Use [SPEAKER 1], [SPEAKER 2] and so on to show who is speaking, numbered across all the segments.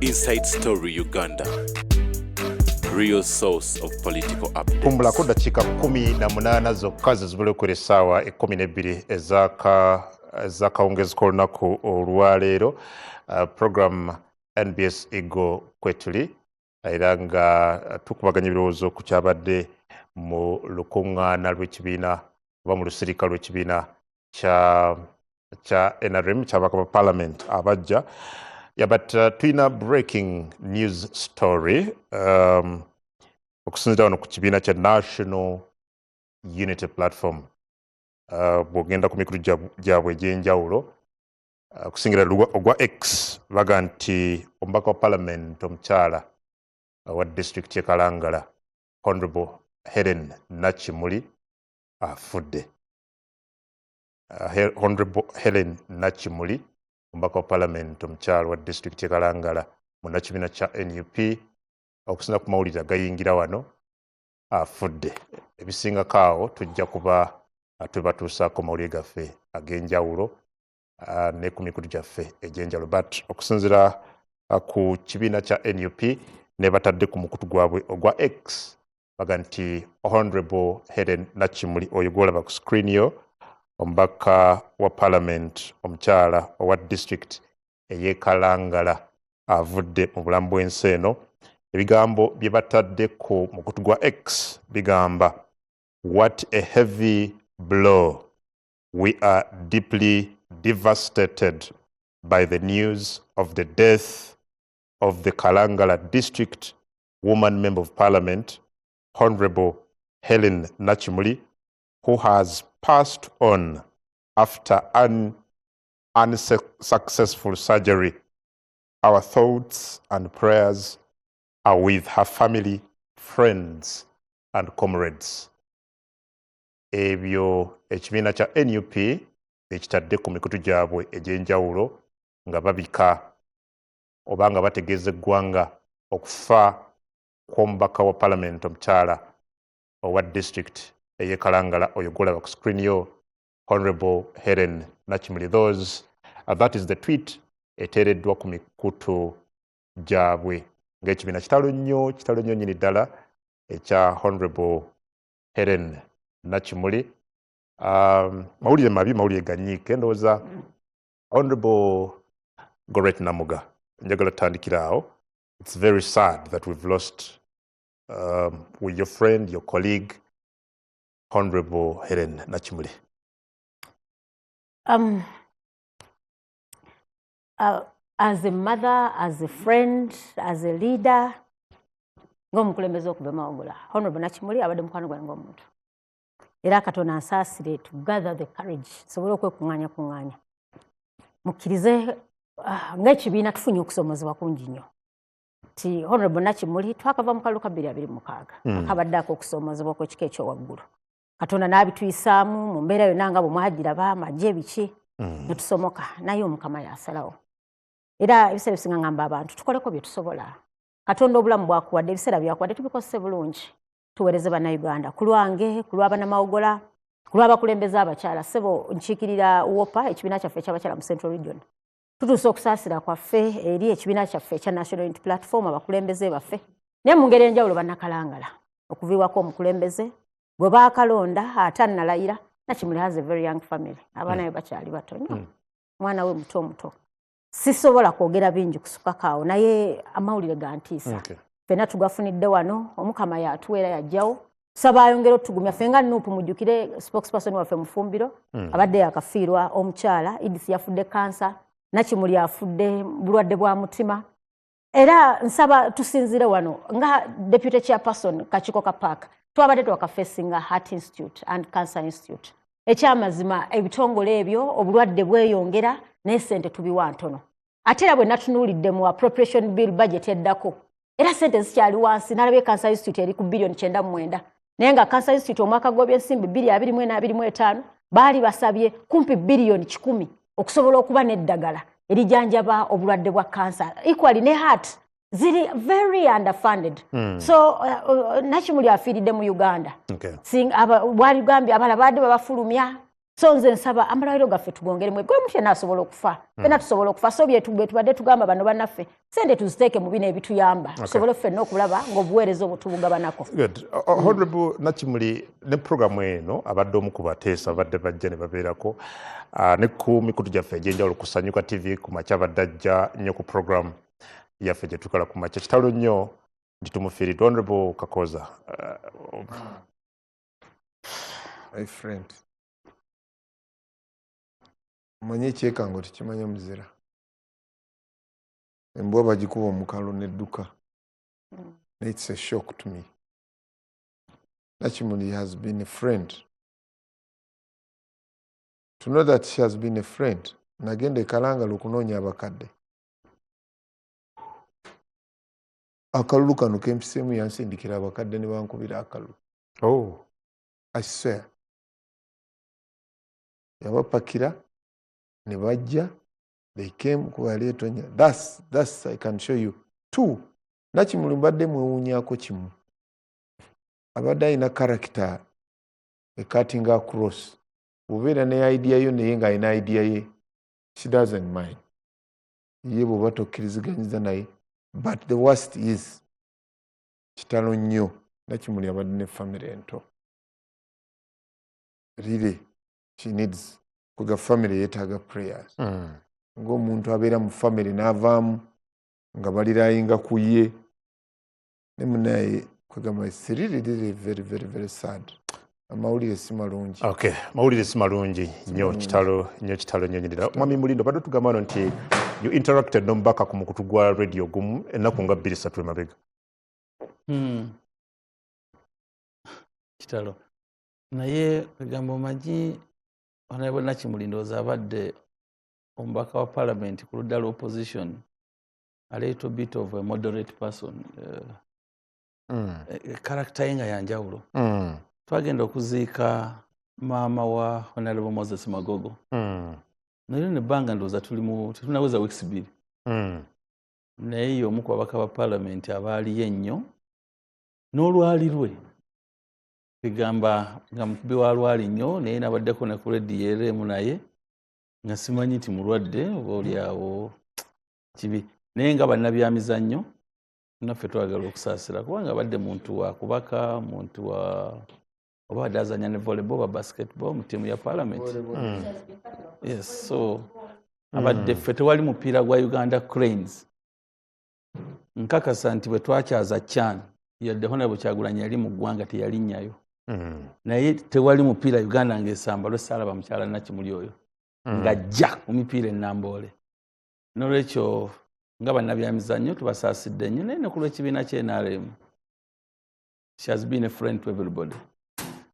[SPEAKER 1] Inside Story Uganda. Real source of political updates.
[SPEAKER 2] Kumbula ko dakika 18 zokka zibule ku essaawa 12 ezakawungeezi k'olunaku olwaleero. Program NBS Ego kwetuli era nga tukubaganya ebirowoozo ku kyabadde mu lukuŋŋaana lw'ekibiina oba mu lusirika lw'ekibiina kya NRM ky'ababaka ba Parliament abajja. Yeah, but tuyina breaking news story okusinziira wano ku kibiina kya National Unity Platform. Bw'ogenda ku mikulu gyabwe egy'enjawulo okusingira ogwa X baga nti omubaka wa Parliament omukyala wa district y'e Kalangala Honorable Helen Nakimuli afudde. Honorable Helen Nakimuli omubaka wa Parliament omukyala wa district y'e Kalangala mu nakibiina kya NUP okusinziira ku mawulire agayingira wano afudde. Ebisingako awo tujja kuba tubatuusaako mawulire gaffe ag'enjawulo ne ku mikulu gyaffe egy'enjawulo, but okusinziira ku kibiina kya NUP ne batadde ku mukutu gwabwe ogwa X baga nti Honorable Helen Nakimuli oyo gw'olaba ku screen yo omubaka wa Parliament omukyala owa district ey'e Kalangala avudde mu bulamu bw'ensi eno. Ebigambo bye batadde ku mukutu gwa X bigamba, "What a heavy blow. We are deeply devastated by the news of the death of the Kalangala District Woman Member of Parliament, Honorable Helen Nakimuli, who has passed on after an unsuccessful surgery. Our thoughts and prayers are with her family, friends and comrades." Ebyo ekibiina kya NUP ekitadde ku mikutu gyabwe egy'enjawulo nga babika oba nga bategeeza eggwanga okufa kw'omubaka wa Parliament omukyala owa district ey'e Kalangala oyo gw'olaba ku screen yo Honorable Helen Nakimuli. That is the tweet eteereddwa ku mikutu gyabwe ng'ekibiina kitalo nnyo nnyini ddala ekya Honorable Helen Nakimuli. Mawulire mabi, mawulire ganyiike. Ndowooza Honorable Gorette Namuga, njagala tutandikira awo. It's very sad that we've lost with your friend, your colleague, Honorable Helen Nakimuli.
[SPEAKER 3] As a mother, as a friend, as a leader, ng'omukulembeze okuva Mawogula, Honorable Nakimuli abadde mukwano gwange ng'omuntu. Era Katonda ansaasire to gather the courage sobole okwekuŋŋaanya. Mukkirize ng'ekibiina tufunye okusomozebwa kungi nnyo. Ti Honorable Nakimuli twakava mu kalulu ka 2026 akabaddeako okusomozebwa kw'ekika ekyowaggulu. Katonda n'abituyisaamu mu mbeera yonna nga bwe mwagiraba amagye biki ne tusomoka naye Omukama yasalawo. Era ebiseera ebisinga ngamba abantu tukoleko bye tusobola. Katonda obulamu bwakuwadde ebiseera byakuwadde tubikozese bulungi. Tuweereze bannayuganda ku lwange, ku lw'abannamawugola, ku lw'abakulembeze abakyala. Ssebo nkiikirira WOPA ekibiina kyaffe eky'abakyala mu Central Region. Tutuuse okusaasira kwaffe eri ekibiina kyaffe ekya National Unity Platform abakulembeze baffe. Naye mu ngeri enjawulo bannakalangala okuviibwako omukulembeze gwe baakalonda ate annalayira. Nakimuli has a very young family. Abaana be bakyali bato nnyo. Mwana we muto. Sisobola kwogera bingi kusukako awo naye amawulire gantiisa. Fena tugafunidde wano, Omukama yatuweera yajjawo. Tusaba ayongera otugumya fenga Nuupu mujjukire spokesperson waffe Mufumbiro abadde yakafiirwa omukyala. Idris yafudde kansa, Nakimuli afudde bulwadde bwa mutima. Era nsaba tusinzire wano nga Deputy Chairperson Kachiko Park twabadde twakafeesinga Heart Institute and Cancer Institute. Ekyamazima ebitongole ebyo obulwadde bweyongera naye ssente tubiwa ntono. Ate era bwe natunuulidde mu appropriation bill budget eddako era ssente zikyali wansi. Nalabye Cancer Institute eri ku bilioni 9.9 naye nga Cancer Institute omwaka gw'ebyensimbi 2024-2025 baali basabye kumpi bilioni 10 okusobola okuba n'eddagala erijanjaba obulwadde bwa cancer. Equally ne heart ziri very underfunded. So Nakimuli afiiridde mu Uganda. Wali Gambia abala badde babafulumya so nze nsaba amalwaliro gaffe tugongeremu gwe mutye nasobola okufa fena tusobola okufa so bye tubadde tugamba bano bannaffe sente tuziteeke mu bino ebituyamba tusobole ffenna okulaba ng'obuweereza obwo tubugabanako.
[SPEAKER 2] Honorable Nakimuli, ne programu eno abadde omu ku bateesa abadde bajja ne babeerako ne ku mikutu gyaffe egy'enjawulo ku Sanyuka TV ku makya abadde ajja nnyo ku programu yaffe gye tukola ku makya kitalo nnyo nti tumufiiridde. Honorable Kakoza.
[SPEAKER 4] My friend, manye ekyekango tekimanya muzira. Embwa bagikuba omukalo nedduka. It's a shock to me. Nakimuli has been a friend. To know that she has been a friend, nagenda ekalanga lukunoonya abakadde. Akalulu kano kempiseemu yansindikira abakadde ne bankubira akalulu.
[SPEAKER 2] Oh.
[SPEAKER 4] I swear. Yabapakira ne bajja, they came kuba Tonya. That's I can show you. 2. Nakimuli mbadde mwewuunyaako kimu. Abadde alina character a cutting across. Bubeera ne idea yo naye ng'alina idea ye. She doesn't mind. Ye bw'oba tokkiriziganyiza naye. But the worst is kitalo nnyo Nakimuli abadde ne family ento. Really, she needs kuga family yeetaaga prayers. Ng'omuntu abeera mu family n'avaamu nga baliraayinga ku ye ne munaye kwegamba it's really very very very sad. Amawulire si malungi.
[SPEAKER 2] Okay, mawulire si malungi nnyo kitalo nnyo nyirira. Mwami Mulindo badde tugamba wano nti you interacted n'omubaka ku mukutu gwa radio gumu ennaku nga 2-3 emabega.
[SPEAKER 5] Kitalo naye egamba omanyi Honorable Nakimuli ndowooza abadde omubaka wa parliament ku ludda opposition, a little bit of a moderate person. Character ye nga yanjawulo. Twagenda okuziika maama wa Honorable Moses Magogo. Naye nebbanga ndowooza tetunaweza weeks 2. Naye y'omu ku babaka ba parliament abaaliyo ennyo n'olwali lwe egamba nga mukubi wa lwali nnyo naye nabaddeko ne ku radio eremu naye nga simanyi nti mulwadde oba oliawo kibi naye nga bannabyamizannyo naffe twagala okusaasira kubanga abadde muntu wa kubaka muntu wa oba adde azanya ne volleyball ba basketball mu ttiimu ya parliament. Yes, so abadde ffe tewali mupiira gwa Uganda Cranes. Nkakasa nti bwe twakyaza CHAN yadde Honorable Kyagulanyi yali mu ggwanga teyalinnyayo. Naye tewali mupiira Uganda ng'esamba lw'essaalaba mukyala Nakimuli oyo ng'ajja mu mipiira ennamboole. N'olwekyo nga bannabyamizannyo tubasaasidde nnyo naye ne ku lw'ekibiina ky'NRM. She has been a friend to everybody.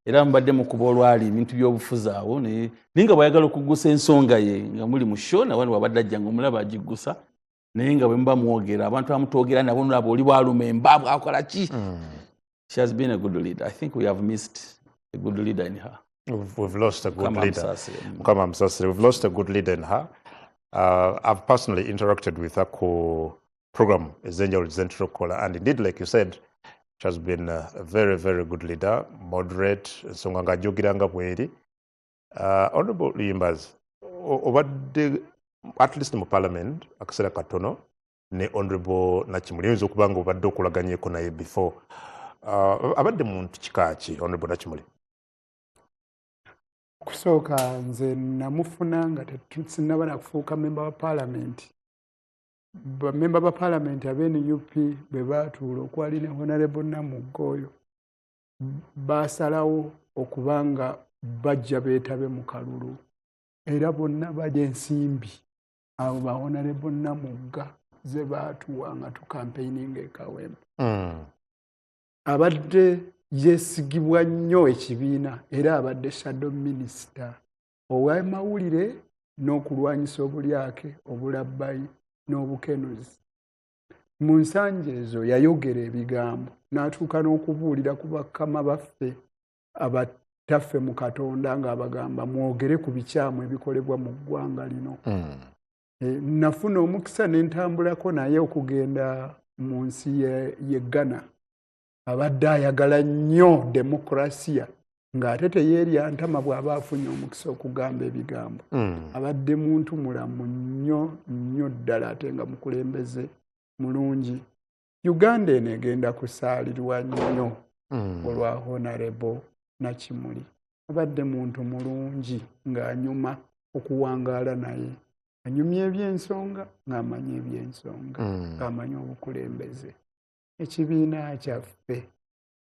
[SPEAKER 5] Era mbadde mukuba olwali ebintu by'obufuzi awo naye nga bwayagala okuggusa ensonga ye nga muli mu show nawe wabadde ajja ng'omulaba agiggusa naye nga bwe muba mwogera abantu bamutwogera nabo nolaba oli bwaluma emba bwakola ki. She has been a good leader. I think we have missed a good leader in her.
[SPEAKER 2] We've lost a good leader. We've lost a good leader in her. I've personally interacted with her program Ezenjawulo Zentrokola, and indeed, like you said, she has been a very, very good leader, moderate, ensonga ng'ajogiranga bw'eri. Honorable Luyimbazi, obadde at least mu parliament akaseera katono ne Honorable Nakimuli oyinza okuba nga obadde okulaganyeeko naye before. Abadde muntu kika ki Honorable Nakimuli?
[SPEAKER 6] Kusooka nze namufuna nga tetusinaba na kufuuka member wa parliament. Bamemba ba parliament ab'NUP bwe baatuula okwali ne Honorable Namugga oyo baasalawo okubanga bajja beetabe mu kalulu era bonna bajja ensimbi abo ba Honorable Namugga ze baatuwa nga tukampeininga e Kawempe. Abadde yeesigibwa nnyo ekibiina era abadde shadow minister ow'amawulire n'okulwanyisa obulyake obulabbayi n'obukenuzi. Mu nsanja ezo yayogera ebigambo n'atuuka n'okubuulira ku bakama baffe abataffe mu Katonda ng'abagamba mwogere ku bikyamu ebikolebwa mu ggwanga lino. Nafuna omukisa ne ntambulako naye okugenda mu nsi ye Ghana. Abadde ayagala nnyo demokrasiya ng'ate teyeerya ntama bw'aba afunye omukisa okugamba ebigambo. Abadde muntu mulamu nnyo ddala ate nga mukulembeze mulungi. Uganda eno egenda kusaalirwa nnyo olwa Honorable Nakimuli. Abadde muntu mulungi ng'anyuma okuwangaala naye. Anyumya ebyensonga ng'amanya ebyensonga, ng'amanya obukulembeze. Ekibiina kyaffe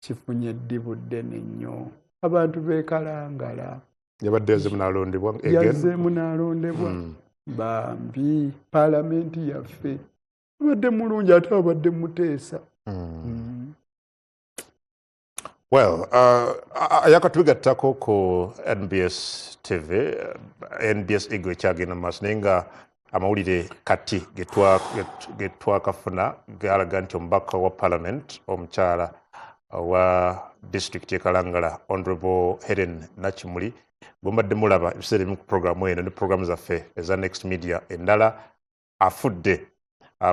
[SPEAKER 6] kifunye eddibu ddene nnyo. Abantu beekalangala. Yazzeemu n'alondebwa. Bambi paalamenti yaffe abadde mulungi ate abadde muteesa.
[SPEAKER 2] Well, yakatubigattako ku NBS TV, NBS Eagle ekyagenda mu maaso naye nga amawulire kati ge twakafuna galaga nti omubaka wa Parliament omukyala wa district Kalangala Honorable Helen Nakimuli bwembadde mulaba ebiseera ebimu ku programu eno ne programu zaffe eza Next Media endala afudde.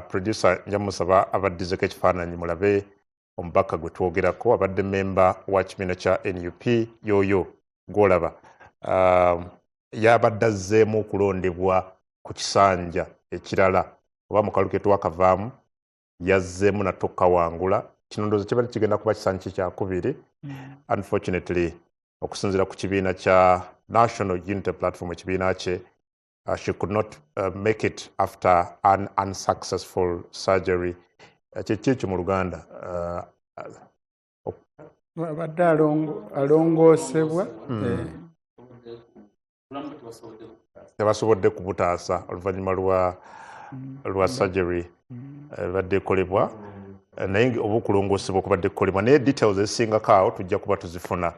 [SPEAKER 2] Producer njamusaba abaddizeko ekifaananyi mulabe omubaka gwe twogerako abadde memba wa kibiina kya NUP yoyo gwolaba yabadde azzeemu okulondebwa ku kisanja ekirala oba mu kalu ke twakavaamu yazzeemu natokka wangula. Kino ndowooza kibadde kigenda kuba kisanja kyakubiri. Unfortunately okusinziira ku kibiina kya National Unity Platform ekibiina kye she could not make it after an unsuccessful surgery. Kyekyo mu Luganda
[SPEAKER 6] abadde alongoosebwa
[SPEAKER 2] tebasobodde kubutaasa oluvannyuma lwa surgery ebadde ekolebwa naye oba okulongoosebwa okubadde kukolebwa naye details ezisingako awo tujja kuba tuzifuna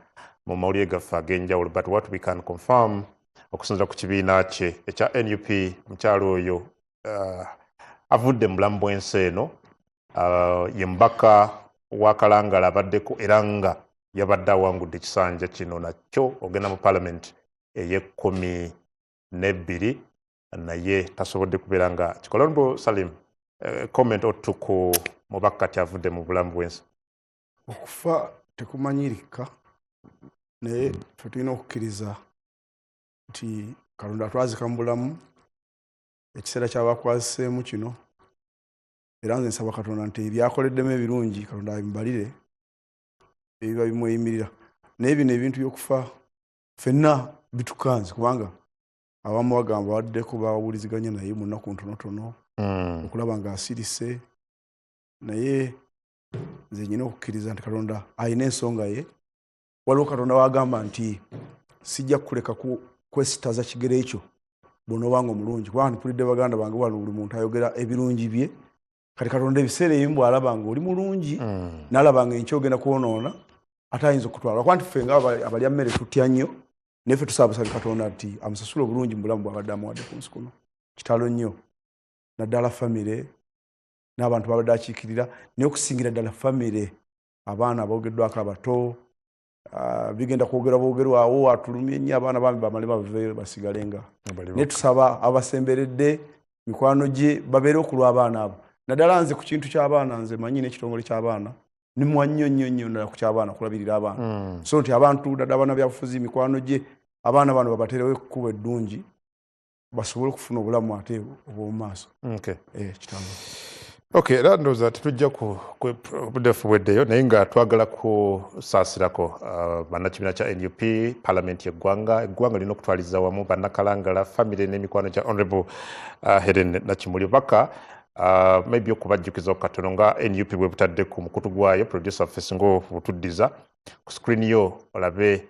[SPEAKER 2] mu mawulire gaffe ag'enjawulo, but what we can confirm okusinziira ku kibiina kye ekya NUP omukyalo oyo avudde mu bulamu bw'ensi eno. Ye mbaka wa Kalangala abaddeko era nga yabadde awangudde ekisanja kino nakyo ogenda mu Parliament ey'ekkumi n'ebbiri naye tasobodde kubeera nga kikola. Honorable Salim, comment otu ku mubaka kati avudde mu bulamu bw'ensi?
[SPEAKER 7] Okufa tekumanyirika naye tulina okukkiriza nti Katonda atwazika mu bulamu ekiseera ky'abakwaziseemu kino. Era nze nsaba Katonda nti ebyakoleddemu ebirungi Katonda abimubalire ebiba bimweyimirira. Naye bino ebintu by'okufa ffenna bitukanze kubanga abamu bagamba baddeko bawuliziganya naye mu nnaku ntonotono okulaba ng'asirise. Naye nze nyina okukkiriza nti Katonda alina ensonga ye. Waliwo Katonda wagamba nti sijja kuleka kwesitaza kigere ekyo bw'onoobanga omulungi kubanga mpulidde baganda bange waliwo buli muntu ayogera ebirungi bye. Kati Katonda ebiseera ebimu bw'alaba nga oli mulungi n'alaba nga enkya ogenda kwonoona ate ayinza okutwala. Kuba nti ffe nga abalya mmere tutya nnyo naye ffe tusaba busabye Katonda nti amusasule obulungi mu bulamu bw'abadde amuwadde ku nsi kuno. Kitalo nnyo naddala famire n'abantu babadde akiikirira naye okusingira ddala famire abaana aboogeddwako abato bigenda kwogerwawo atulumye nnyo abaana bambi bamale baveeyo basigale nga. Naye tusaba abasemberedde mikwano gye babeere okulwa abaana abo. Naddala nze ku kintu ky'abaana nze manyi n'ekitongole ky'abaana nimwa nnyo nnyo ku ky'abaana kulabirira abaana. So nti abantu ddala abaana byabufuzi mikwano gye abaana bano babateerewo ekkubo eddungi basobole okufuna obulamu ate obw'omu maaso. Kitambula.
[SPEAKER 2] Okay, era ndowooza tetujja obuddefu bweddeyo naye nga twagala kusaasirako bannakibiina kya NUP Parliament eggwanga lirina okutwaliza wamu bannakalangala famire n'emikwano gya Honorable Helen Nakimuli baka maybe okubajjukiza katono nga NUP bwe butadde ku mukutu gwayo producer ffe singa obutuddiza ku screen yo olabe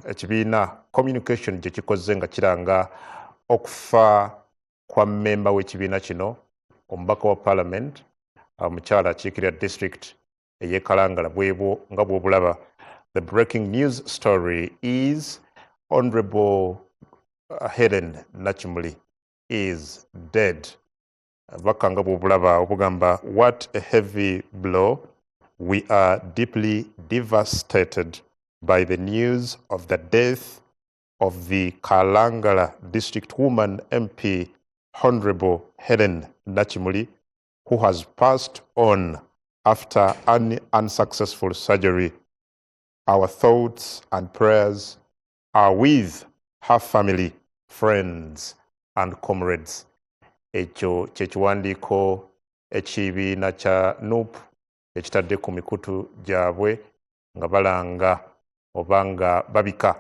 [SPEAKER 2] ekibiina communication gye kikoze nga kiranga okufa kwa memba w'ekibiina kino omubaka wa Parliament omukyala akiikirira district ey'e Kalangala bwebwo nga bw'obulaba. The breaking news story is Honorable Helen Nakimuli is dead. Baka nga bw'obulaba obugamba what a heavy blow. We are deeply devastated by the news of the death of the Kalangala district woman MP Honorable Helen Nakimuli, who has passed on after an unsuccessful surgery. Our thoughts and prayers are with her family, friends and comrades. Ekyo kyekiwandiiko ekibiina kya NUP ekitadde ku mikutu gyabwe nga balanga oba nga babika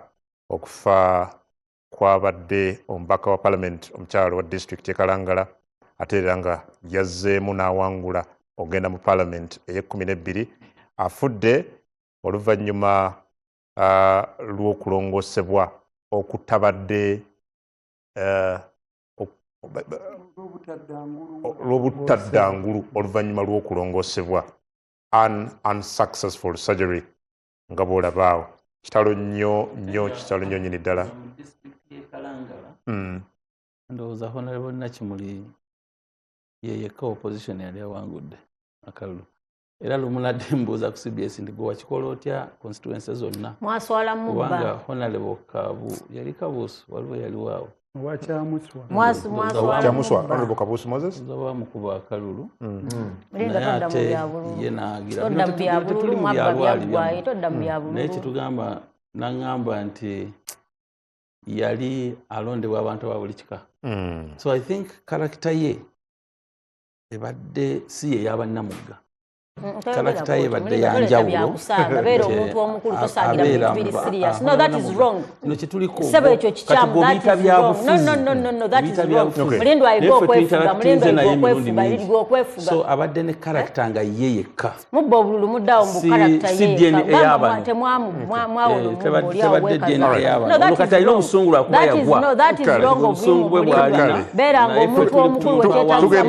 [SPEAKER 2] okufa kwabadde omubaka wa Parliament omukyalo wa disitulikiti e Kalangala ate era nga yazzeemu n'awangula ogenda mu Parliament ey'e12 afudde oluvannyuma lw'okulongoosebwa okutabadde lw'obutaddangulu oluvannyuma lw'okulongoosebwa unsuccessful surgery nga bw'olabaawo kitalo nnyo nyini ddala.
[SPEAKER 5] Ndowooza Honorable Nakimuli ye yekka opposition yali awangudde akalulu. Era lumuladde mbuuza ku CBS nti gwe wakikola otya constituency zonna.
[SPEAKER 3] Mwaswala mu bba.
[SPEAKER 5] Kubanga Honorable Kabu yali Kabuusu waliwo yali waawo.
[SPEAKER 2] Kyamuswa Honorable Kabuusu Moses
[SPEAKER 5] bamukuba akalulu.
[SPEAKER 3] Ye
[SPEAKER 5] n'agira naye kyetugamba n'aŋŋamba nti yali alondebwa abantu aba buli kika. So I think character ye ebadde si ye y'abannamugga. Character ye badde yanjawulo.
[SPEAKER 3] Beera omuntu omukulu tosagira bintu biri serious. No, that is wrong.
[SPEAKER 5] No kituliko.
[SPEAKER 3] Sebo ekyo kikyamu, that is wrong. No, that is wrong. Mulendo ayiga okwefuga, mulendo ayiga okwefuga.
[SPEAKER 5] So abadde ne character nga ye yekka.
[SPEAKER 3] Mubba obululu muddawo mu character ye.
[SPEAKER 5] Si DNA y'abantu. Tebadde DNA y'abantu. Kati alina obusungu lwakuba yagwa.
[SPEAKER 3] No, that is wrong of him. Beera ng'omuntu omukulu wekyetagisa